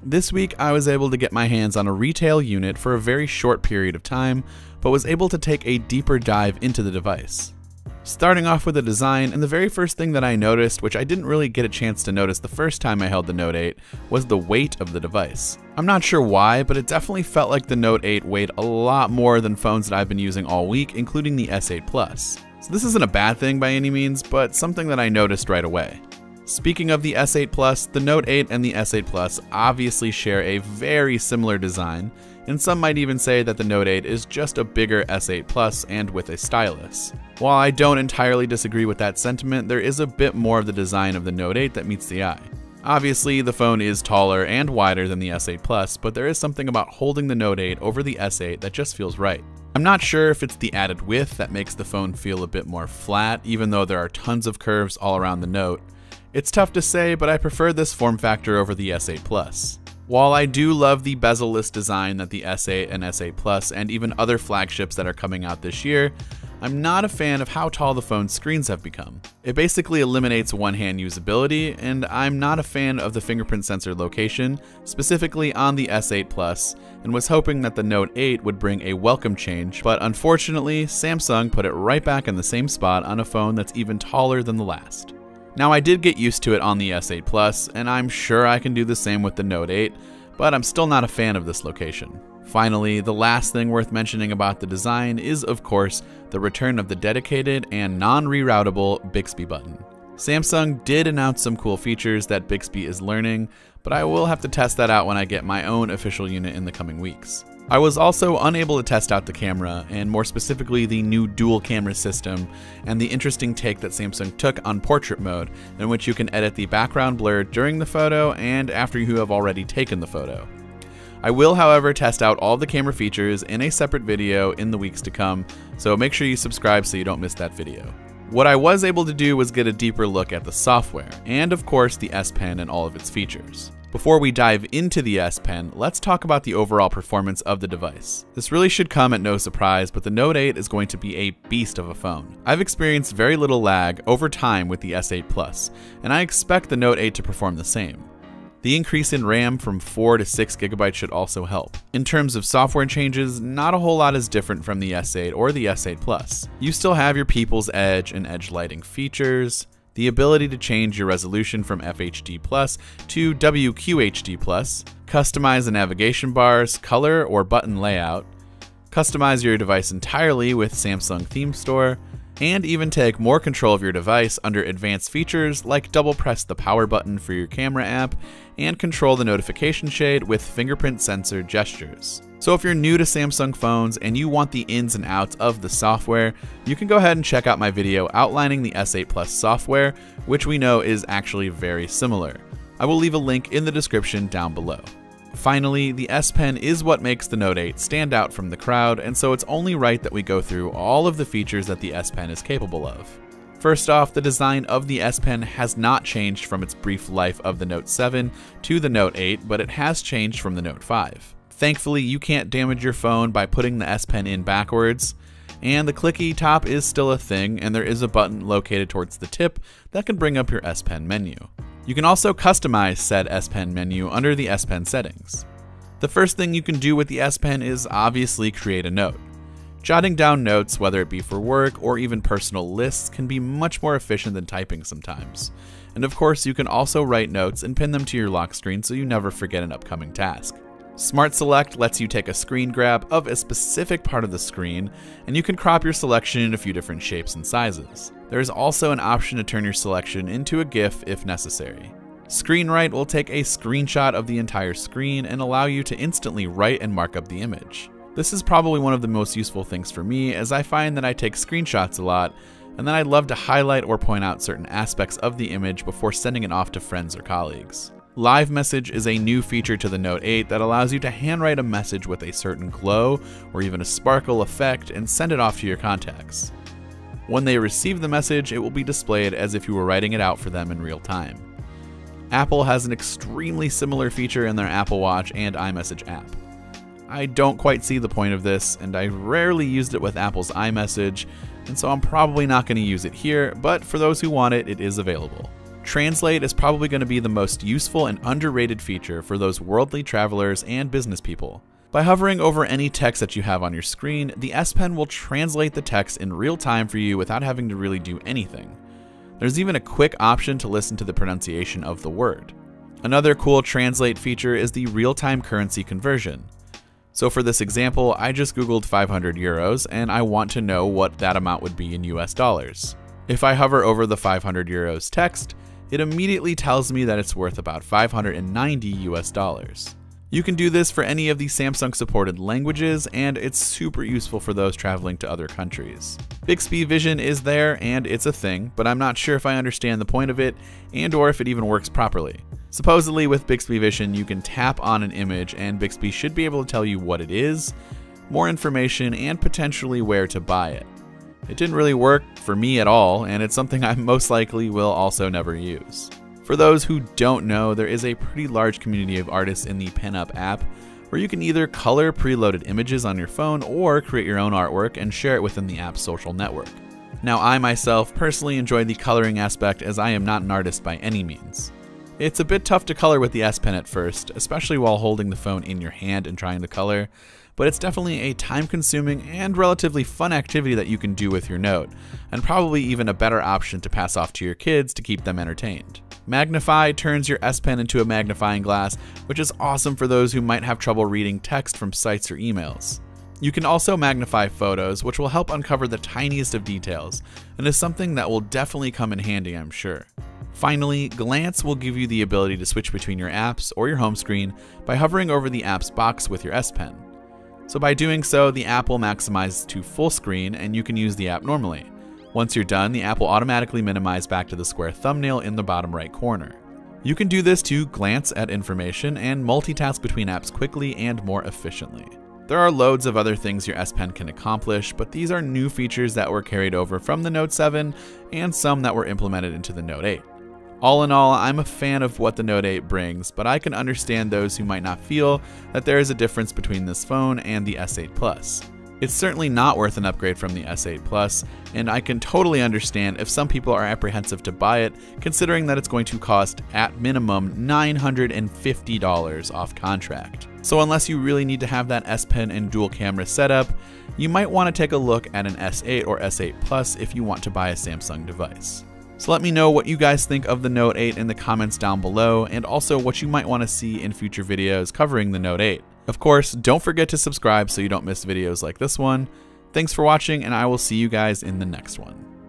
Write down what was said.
This week I was able to get my hands on a retail unit for a very short period of time, but was able to take a deeper dive into the device. Starting off with the design, and the very first thing that I noticed, which I didn't really get a chance to notice the first time I held the Note 8, was the weight of the device. I'm not sure why, but it definitely felt like the Note 8 weighed a lot more than phones that I've been using all week, including the S8 Plus. So this isn't a bad thing by any means, but something that I noticed right away. Speaking of the S8 Plus, the Note 8 and the S8 Plus obviously share a very similar design, and some might even say that the Note 8 is just a bigger S8 Plus and with a stylus. While I don't entirely disagree with that sentiment, there is a bit more of the design of the Note 8 that meets the eye. Obviously, the phone is taller and wider than the S8 Plus, but there is something about holding the Note 8 over the S8 that just feels right. I'm not sure if it's the added width that makes the phone feel a bit more flat, even though there are tons of curves all around the Note. It's tough to say, but I prefer this form factor over the S8 Plus. While I do love the bezel-less design that the S8 and S8 Plus and even other flagships that are coming out this year, I'm not a fan of how tall the phone's screens have become. It basically eliminates one-hand usability, and I'm not a fan of the fingerprint sensor location, specifically on the S8 Plus, and was hoping that the Note 8 would bring a welcome change, but unfortunately, Samsung put it right back in the same spot on a phone that's even taller than the last. Now, I did get used to it on the S8 Plus, and I'm sure I can do the same with the Note 8, but I'm still not a fan of this location. Finally, the last thing worth mentioning about the design is, of course, the return of the dedicated and non-reroutable Bixby button. Samsung did announce some cool features that Bixby is learning, but I will have to test that out when I get my own official unit in the coming weeks. I was also unable to test out the camera, and more specifically the new dual camera system, and the interesting take that Samsung took on portrait mode, in which you can edit the background blur during the photo and after you have already taken the photo. I will, however, test out all the camera features in a separate video in the weeks to come, so make sure you subscribe so you don't miss that video. What I was able to do was get a deeper look at the software, and of course the S Pen and all of its features. Before we dive into the S Pen, let's talk about the overall performance of the device. This really should come at no surprise, but the Note 8 is going to be a beast of a phone. I've experienced very little lag over time with the S8 Plus, and I expect the Note 8 to perform the same. The increase in RAM from 4 to 6 GB should also help. In terms of software changes, not a whole lot is different from the S8 or the S8 Plus. You still have your People's Edge and Edge lighting features, the ability to change your resolution from FHD Plus to WQHD Plus, customize the navigation bars, color, or button layout, customize your device entirely with Samsung Theme Store, and even take more control of your device under advanced features like double press the power button for your camera app and control the notification shade with fingerprint sensor gestures. So if you're new to Samsung phones and you want the ins and outs of the software, you can go ahead and check out my video outlining the S8 Plus software, which we know is actually very similar. I will leave a link in the description down below. Finally, the S Pen is what makes the Note 8 stand out from the crowd, and so it's only right that we go through all of the features that the S Pen is capable of. First off, the design of the S Pen has not changed from its brief life of the Note 7 to the Note 8, but it has changed from the Note 5. Thankfully, you can't damage your phone by putting the S Pen in backwards, and the clicky top is still a thing, and there is a button located towards the tip that can bring up your S Pen menu. You can also customize said S Pen menu under the S Pen settings. The first thing you can do with the S Pen is obviously create a note. Jotting down notes, whether it be for work or even personal lists, can be much more efficient than typing sometimes. And of course, you can also write notes and pin them to your lock screen so you never forget an upcoming task. Smart Select lets you take a screen grab of a specific part of the screen, and you can crop your selection in a few different shapes and sizes. There is also an option to turn your selection into a GIF if necessary. Screen Write will take a screenshot of the entire screen and allow you to instantly write and mark up the image. This is probably one of the most useful things for me, as I find that I take screenshots a lot, and then I love to highlight or point out certain aspects of the image before sending it off to friends or colleagues. Live Message is a new feature to the Note 8 that allows you to handwrite a message with a certain glow or even a sparkle effect and send it off to your contacts. When they receive the message, it will be displayed as if you were writing it out for them in real time. Apple has an extremely similar feature in their Apple Watch and iMessage app. I don't quite see the point of this, and I rarely used it with Apple's iMessage, and so I'm probably not going to use it here, but for those who want it, it is available. Translate is probably going to be the most useful and underrated feature for those worldly travelers and business people. By hovering over any text that you have on your screen, the S Pen will translate the text in real time for you without having to really do anything. There's even a quick option to listen to the pronunciation of the word. Another cool translate feature is the real-time currency conversion. So for this example, I just googled 500 euros and I want to know what that amount would be in US dollars. If I hover over the 500 euros text, it immediately tells me that it's worth about 590 US dollars. You can do this for any of the Samsung supported languages, and it's super useful for those traveling to other countries. Bixby Vision is there and it's a thing, but I'm not sure if I understand the point of it and or if it even works properly. Supposedly with Bixby Vision you can tap on an image and Bixby should be able to tell you what it is, more information, and potentially where to buy it. It didn't really work for me at all, and it's something I most likely will also never use. For those who don't know, there is a pretty large community of artists in the PenUp app, where you can either color preloaded images on your phone or create your own artwork and share it within the app's social network. Now I myself personally enjoy the coloring aspect, as I am not an artist by any means. It's a bit tough to color with the S Pen at first, especially while holding the phone in your hand and trying to color, but it's definitely a time-consuming and relatively fun activity that you can do with your Note, and probably even a better option to pass off to your kids to keep them entertained. Magnify turns your S Pen into a magnifying glass, which is awesome for those who might have trouble reading text from sites or emails. You can also magnify photos, which will help uncover the tiniest of details, and is something that will definitely come in handy, I'm sure. Finally, Glance will give you the ability to switch between your apps or your home screen by hovering over the app's box with your S Pen. So by doing so, the app will maximize to full screen and you can use the app normally. Once you're done, the app will automatically minimize back to the square thumbnail in the bottom right corner. You can do this to glance at information and multitask between apps quickly and more efficiently. There are loads of other things your S Pen can accomplish, but these are new features that were carried over from the Note 7 and some that were implemented into the Note 8. All in all, I'm a fan of what the Note 8 brings, but I can understand those who might not feel that there is a difference between this phone and the S8 Plus. It's certainly not worth an upgrade from the S8 Plus, and I can totally understand if some people are apprehensive to buy it, considering that it's going to cost at minimum $950 off contract. So unless you really need to have that S Pen and dual camera setup, you might want to take a look at an S8 or S8 Plus if you want to buy a Samsung device. So let me know what you guys think of the Note 8 in the comments down below, and also what you might want to see in future videos covering the Note 8. Of course, don't forget to subscribe so you don't miss videos like this one. Thanks for watching, and I will see you guys in the next one.